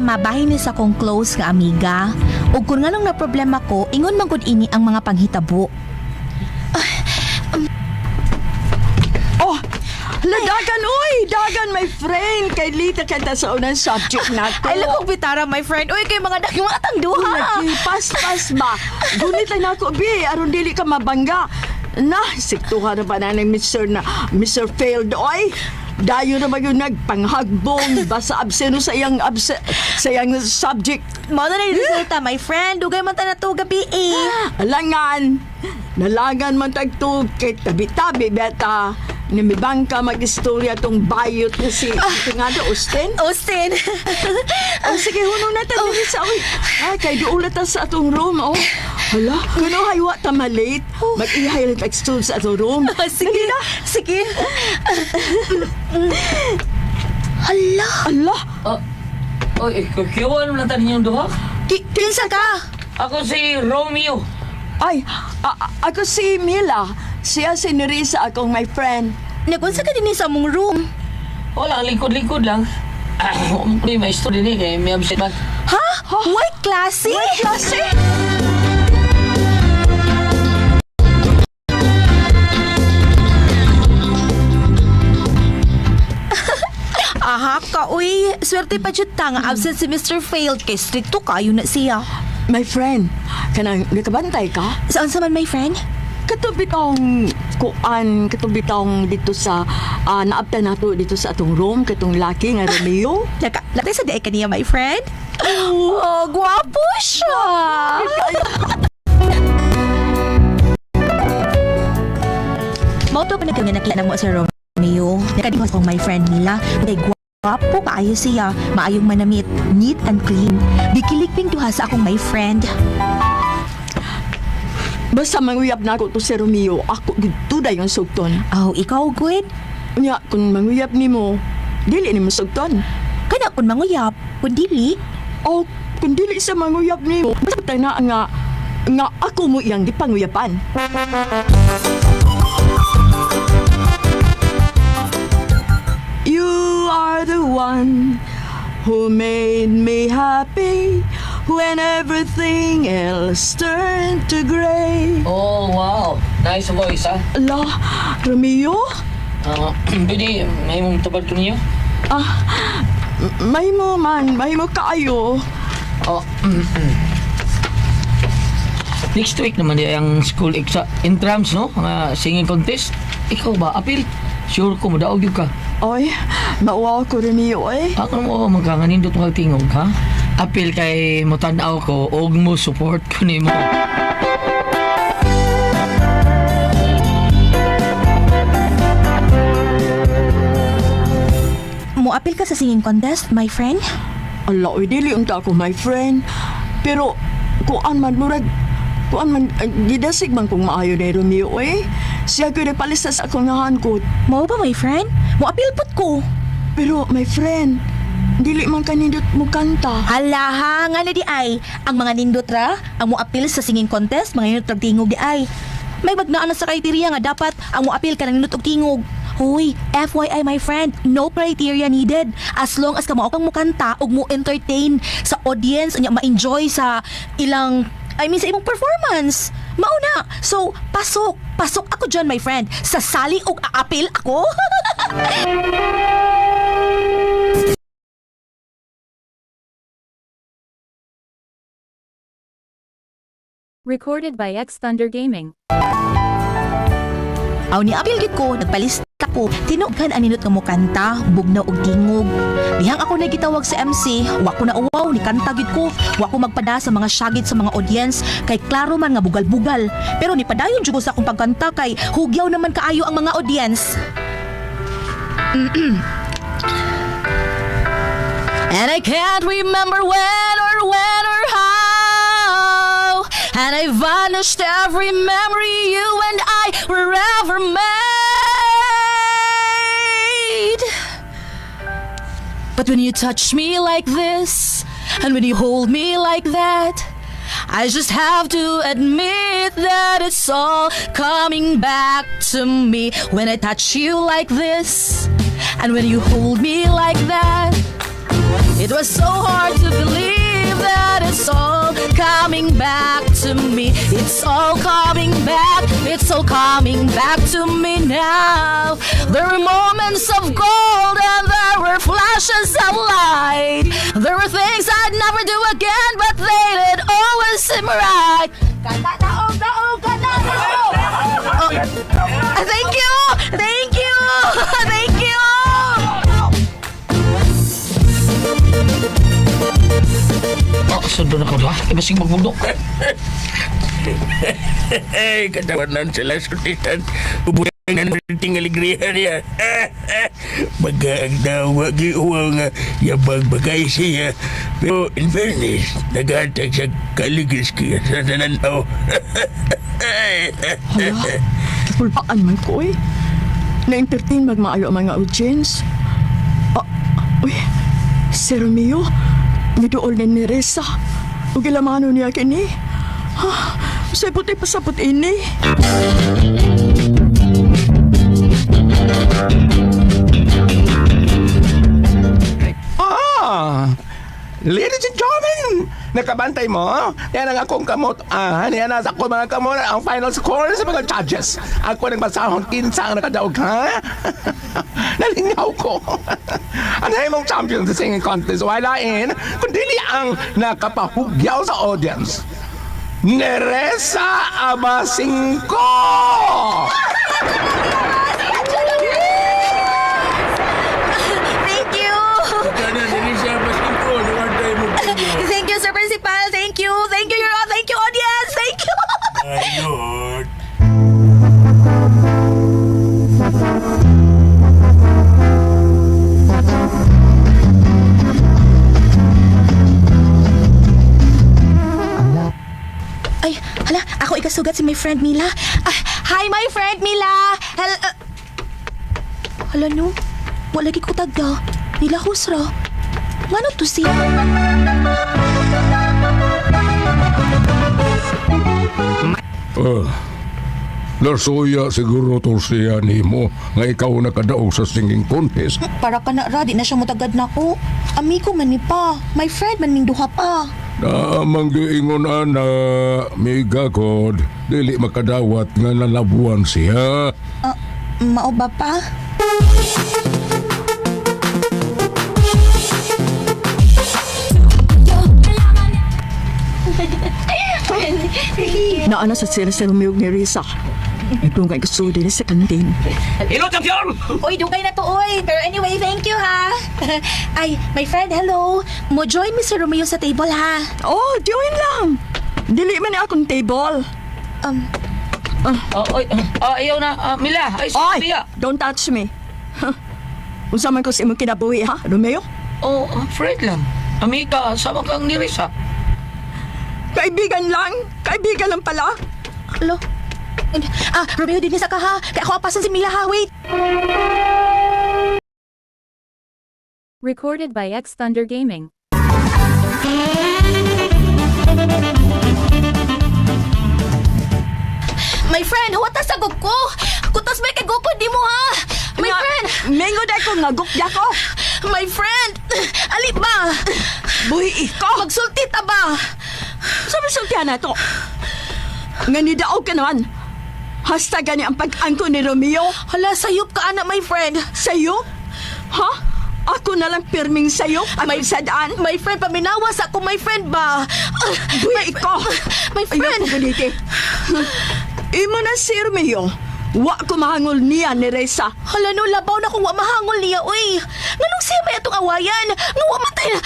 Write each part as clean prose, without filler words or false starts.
mabahin ni sa kong close nga amiga. Ug kung nga lang na problema ko, ingon man gud ini ang mga panghitabo. Oh, dagan, uy! Dagan, my friend! Kay Lita kanta sa unang subject nato. Ay, lakong bitara, my friend. Uy, kay mga dagang mga tangduha. Pas ba? Gunit lang ako, bi. Aron dili ka mabangga. Siktuha na ba na ng Mr. Failed, oy? Dayo na ba yung nagpanghagbong basta abseno sa iyang subject? Mao na yung resulta, my friend. Dugay man ta na to gabi eh. Alangan! Nalangan man tagtog kay tabi-tabi, beta. Namibang ka mag-istorya tong bayot na si nga do, Austin? Austin. Sige, hunong natin din sa uy. Kay duulat ta sa atong room, oh. Hala, kuno haywa ta malate. Mag-ihay lang tag-stool sa atong room. Sige na. Sige. Hala. Ala, Oy, kiwan mo lang tayo ninyong duha? Kinsa ka? Ako si Romeo. ay, ako si Mila. Siya si Nerisa, akong my friend. Nagunsa ka din sa mong room. Wala, lingkod-lingkod lang. May story ni kay may absent man. Ha? White classy? White classy? Aha ka, uy. Swerte pa dyan ta nga absent si Mr. Failed kay stricto kayo na siya. My friend, kanang nakabantay ka? Saan sa man, my friend? Katubitong katubitong dito sa naabta nato dito sa atong room katong laki nga Romeo. Latay sa daay kaniya, my friend. Oh, gwapo siya. Mauto pa na kami nakita mo sa Romeo. Nakadihos kong my friend nila. Kay gwapo kaayo siya. Maayong manamit. Neat and clean. Bikilikping duha sa akong my friend. Basta manguyap na ako to si Romeo, ako dito da yung sugton. Oh, ikaw, good? Unya, kung manguyap ni mo, dili ni mo sugton. Kana kun manguyap, kun dili. O, kung dili sa manguyap ni mo, basta na nga ako mo iyang gipanguyapan. You are the one who made me happy when everything else turned to gray. Oh, wow. Nice voice, ha? Ala, Romeo? Pwede, may mong tubad ko ninyo? May mo kaayo. Oh, next week naman di ang school entrance, no? Mga singing contest. Ikaw ba, apil? Sure ko, madaog yun ka. Oy, mauwaw ko Romeo, eh. Ako mo, magkanganindot mo tingog, ha? Apil kay mo tanaw ko, og mo support ko ni mo. Muapil ka sa singing contest, my friend? Ala, oy, dili unta ako, my friend. Pero, kuan man, gidasig man kung maayo ni Romeo, eh. Siya ko palista sa akong nahangkot. Mao ba, my friend? Muapil pud ko. Pero, my friend, dili man kanindot mo kanta. Hala ha, nga na di ay. Ang mga nindot ra, ang muapil sa singing contest, mga nindot og tingog di ay. May bagnaan na sa criteria nga dapat ang muapil ka ng nindot og tingog. Hoy, FYI my friend, no criteria needed. As long as ka mao kang mukanta ug mo entertain sa audience, nya ma-enjoy sa sa imong performance. Mauna. So, pasok ako dyan, my friend. Sasali og aapil ako. Recorded by X Thunder Gaming. Aw ni apil gid ko, nagpalista ko. Tinugkan aninot nga mo kanta, bugnaw og tingog. Dihang ako na gitawag sa MC, wa ko na uwaw ni kanta gid ko. Wa ko magpada sa mga syagit sa mga audience kay klaro man nga bugal-bugal. Pero ni padayon jud ko sa akong pagkanta kay hugyaw naman kaayo ang mga audience. And I can't remember when or how. And I vanished every memory you and I were ever made. But when you touch me like this, and when you hold me like that, I just have to admit that it's all coming back to me. When I touch you like this, and when you hold me like that, It was so hard to believe that it's all coming back to me. It's all coming back, it's all coming back to me now. There were moments of gold and there were flashes of light. There were things I'd never do again, but they did always seem right. Thank you! Thank you! Thank you! Sundo na ko ba? Ibasing magbundok. Hey, katawanan sila sutihan. Ubuyan ng rating aligriya niya. Magaang dawa giuwa nga yabang bagay siya. Pero in fairness, nagatag sa kaligis kaya sa nananaw. Hala, pulpaan man ko eh. Na-entertain magmaayo ang mga audience. Uy, si Romeo, nidool ni Nerisa. Ug ilamano niya kini. Sa puti pasapot ini. Ladies and gentlemen, nakabantay mo? Yan ang akong kamot. Yan ang ako mga kamot. Ang final score sa mga judges. Ako nagbasahon kinsa ang nakadaog, ha? Nalingaw ko. Ang himong champion sa singing contest, wala in, kundi ang nakapahugyaw sa audience. Nerisa Abasingko! Thank you! Kana dili siya basing ko, nawartay mo ko. Thank you, Sir Principal. Thank you. Thank you, thank you, audience. Thank you. Ay, Lord. Ay, hala, ako ikasugat si my friend Mila. Hi, my friend Mila. Hala no, wala lagi ko tagda. Mila husra. Ngano to siya? Nasuya siguro to siya nimo nga ikaw nakadaog sa singing contest. Para ka na ra, di na siya mutagad na ko. Amigo man ni pa. My friend man ning duha pa. Naamang giingon ana, miga kod, dili makadawat nga nalabuan siya. Mao ba pa? Naana sa sila si Romeo ug Nerisa. Ito nga gusto din sa kantin. Hello, champion! Uy, dugay na to, uy. Pero anyway, thank you, ha. Ay, my friend, hello. Mo join mi si Romeo sa table, ha. Oh, join lang. Dili man ni akong table. Ayaw na, Mila. Ay, Oy, Sophia. don't touch me. Unsa man ko sa imong kinabuhi, ha, Romeo? Oh, friend lang. Amika, sama kang Nerisa. Kaibigan lang. Kaibigan lang pala. Hello? Romeo, din sa ka, ha. Kaya ako apasan si Mila, ha. Wait. Recorded by X Thunder Gaming. My friend, huwata sa ko. Kutas may kay gukod, di mo, ha. My friend. Mengo day ko nga gukya ko. My friend. Ali ba? Buhi ko. Magsulti ta ba? Sabi sultihan na to. Nga nidaog ka naman. Hasta gani ang pag-angko ni Romeo. Hala, sayop ka, anak, my friend. Sa'yo? Ha? Ako na lang pirming sa'yo? May sadaan? My friend, paminawas ako, my friend ba? Buhi ko. My friend. Ayaw ko ganiti. Imo na si Romeo. Wa ko mahangol niya ni Reza. Hala, no, labaw na kung wa mahangol niya, uy. Nganong siya may itong awayan? Nga wa matay na.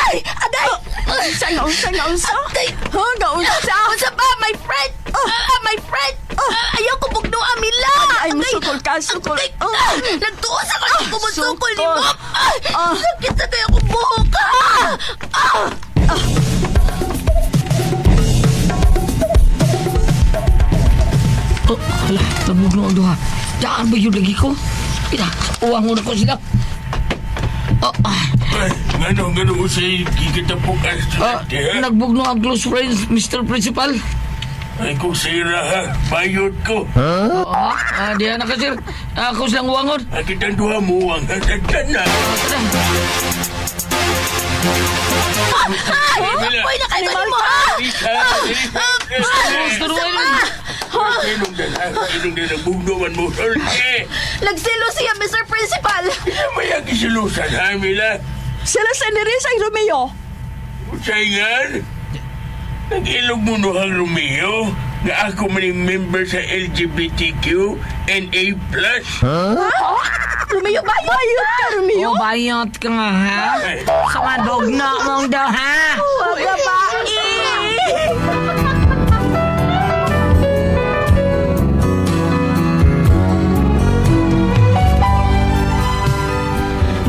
Ay, agay! Unsa nga, unsa nga, unsa? Agay! Ha, nga, unsa? Unsa ba, my friend? My friend! Ayaw ko bugno, Amila! Ay, musukol ka, sukol. Nagtuos ako ng kumusukol ni Sukol. Mom! Sakit na kaya kong buhok ka! Hala, nabugno ang duha. Daan ba yun lagi ko? Ita, uwang muna ko sila. Ngano mo siya kikitapok ang estudyante, ha? Nagbugno ang close friends, Mr. Principal. Ay, kung sira, ha? Bayot ko. Diyan na ka, sir. Ako silang uwangon. Akit ang duha mo ang hasagdan na. Uy, nakaiba mo ha! Inong na nabugnuman mo, Jorge. Nagsilo siya, Mr. Principal! May ang isilusan, ha, Mila? Sila sa Nerisa ay Romeo. Saingan, nag-ilog mo nohang Romeo nga ako maning member sa LGBTQ NA+. Romeo ba yun? Bayot ka, Romeo. O bayot ka nga ha? Sa mga dogna mong daw ha? Huwag babae!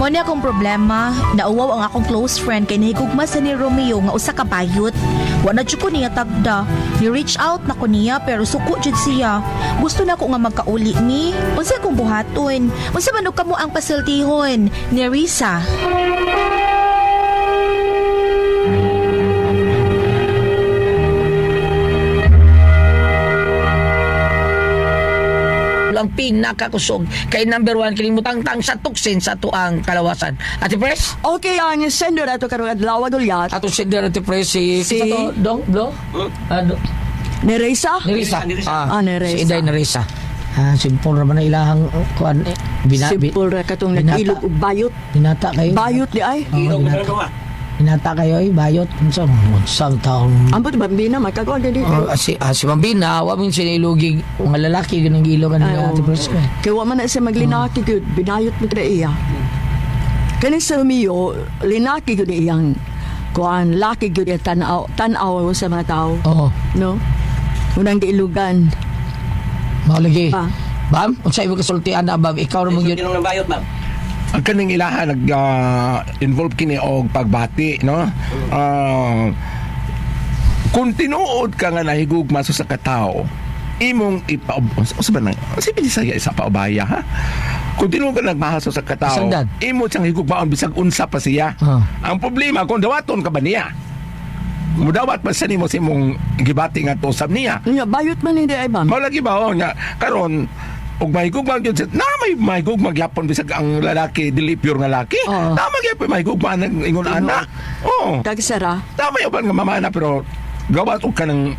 Mo ni akong problema, nauwaw ang akong close friend kay nahigugma sa ni Romeo nga usa ka bayot. Wa na jud ko niya tagda. Ni-reach out na ko niya pero suko jud siya. Gusto na ko nga magkauli ni. Unsa akong buhaton? Unsa man og kamo ang pasultihon? Nerisa. Ang pinakakusog kay number 1 kilimutang-tang sa tuksin sa tuang kalawasan. Ate Pres? Okay, ang sender ato karong adlaw gulyat. Ato si Ate Pres si... Si- Kita to, Dong? Do? Nerisa? Nerisa. Nerisa. Si Inday Nerisa. Simpon naman na ilahang kuan eh. Simple ra katong binata. nag-ilog og bayot. Binata kayo. Bayot di ay. Binata kayo eh. Bayot. Unsang taong... Ambot bambina magkagawa dito. si Mambina, wa min sinilugig nga lalaki ganang gilogan Ay, ni Ate Pres. Kaya wa man na siya maglinaki gyud, binayot mo tra iya. Kani sa Romeo, linaki gyud iyang kuan, laki gyud iya tan-aw sa mga tao, Oo. no? Unang giilugan. Maulagi. Pa. Bam, unsay mo kasultian na bam, ikaw ra mo gyud. Ang kaning ilaha nag-involve kini og pagbati, no? Kung tinuod ka nga nahigugma sa katao, imong sabi saya isa paubaya, ha? Kung tinuod ka nagmahaso sa katao, Sandad. imo siyang higugmaon bisag unsa pa siya. Ang problema kung dawaton ka ba niya? Mudawat pa sa nimo sa imong gibati nga tosab niya. Nya bayot man hindi ay bam. Mao lagi ba nga karon og mahigugma gyud na may mahigugma gyapon bisag ang lalaki dili pure nga laki. Oo. Tama gyapon mahigugma nang ingon ana. Oo. Dagsara. Tama yung nga mamana pero gawat og kanang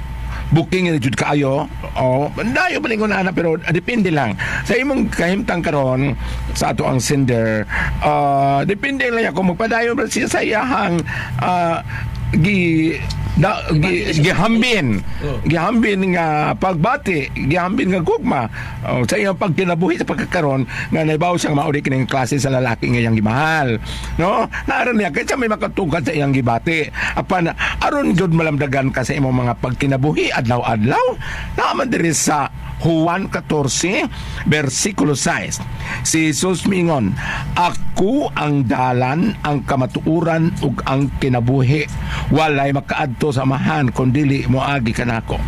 booking ni jud kaayo. Oh, dayo balingon ana pero depende lang sa imong kahimtang karon sa ato ang sender. Depende lang kung magpadayon ba siya sa iyahang gihambin nga pagbati, gihambin nga gugma sa iyang pagkinabuhi sa pagkakaroon nga naibaw siyang mauri kining klase sa lalaki nga iyang gimahal, no? Naaron niya kaysa may makatugad sa iyang gibati apan aron jud malamdagan ka sa imong mga pagkinabuhi adlaw-adlaw naman diri sa Juan 14 versikulo 6 si Jesus mingon, ako ang dalan, ang kamatuuran ug ang kinabuhi, walay makaadto sa amahan kundili moagi kanako.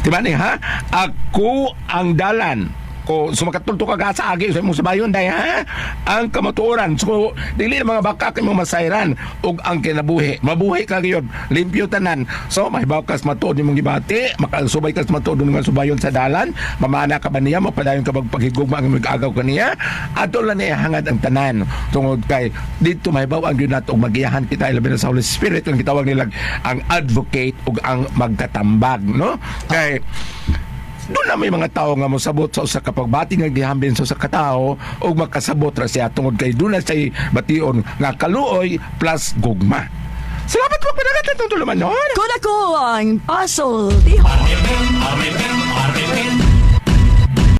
Timani ha? Ako ang dalan. Ko sumakatulto ka sa agi sa imong sabayon day ha? Ang kamatuoran. So dili mga baka kay mong masayran ug ang kinabuhi. Mabuhi ka gyud, limpyo tanan. So mahibaw kas matuod nimong gibati, makasubay kas matuod nga subayon sa dalan, mamana ka ba niya, mapadayon ka paghigugma ang mag-agaw kaniya, ato lang niya hangad ang tanan. Tungod kay dito mahibaw ang gyud nato magiyahan kita ilabi na sa Holy Spirit ang gitawag nila ang advocate ug ang magtatambag, no? Kay doon na may mga tao nga mosabot sa usa ka pagbati nga gihambin sa usa ka tawo ug makasabot ra siya tungod kay doon na siya bation nga kaluoy plus gugma. Salamat po padagat itong tuluman noon. Kung ako ang pasultihon.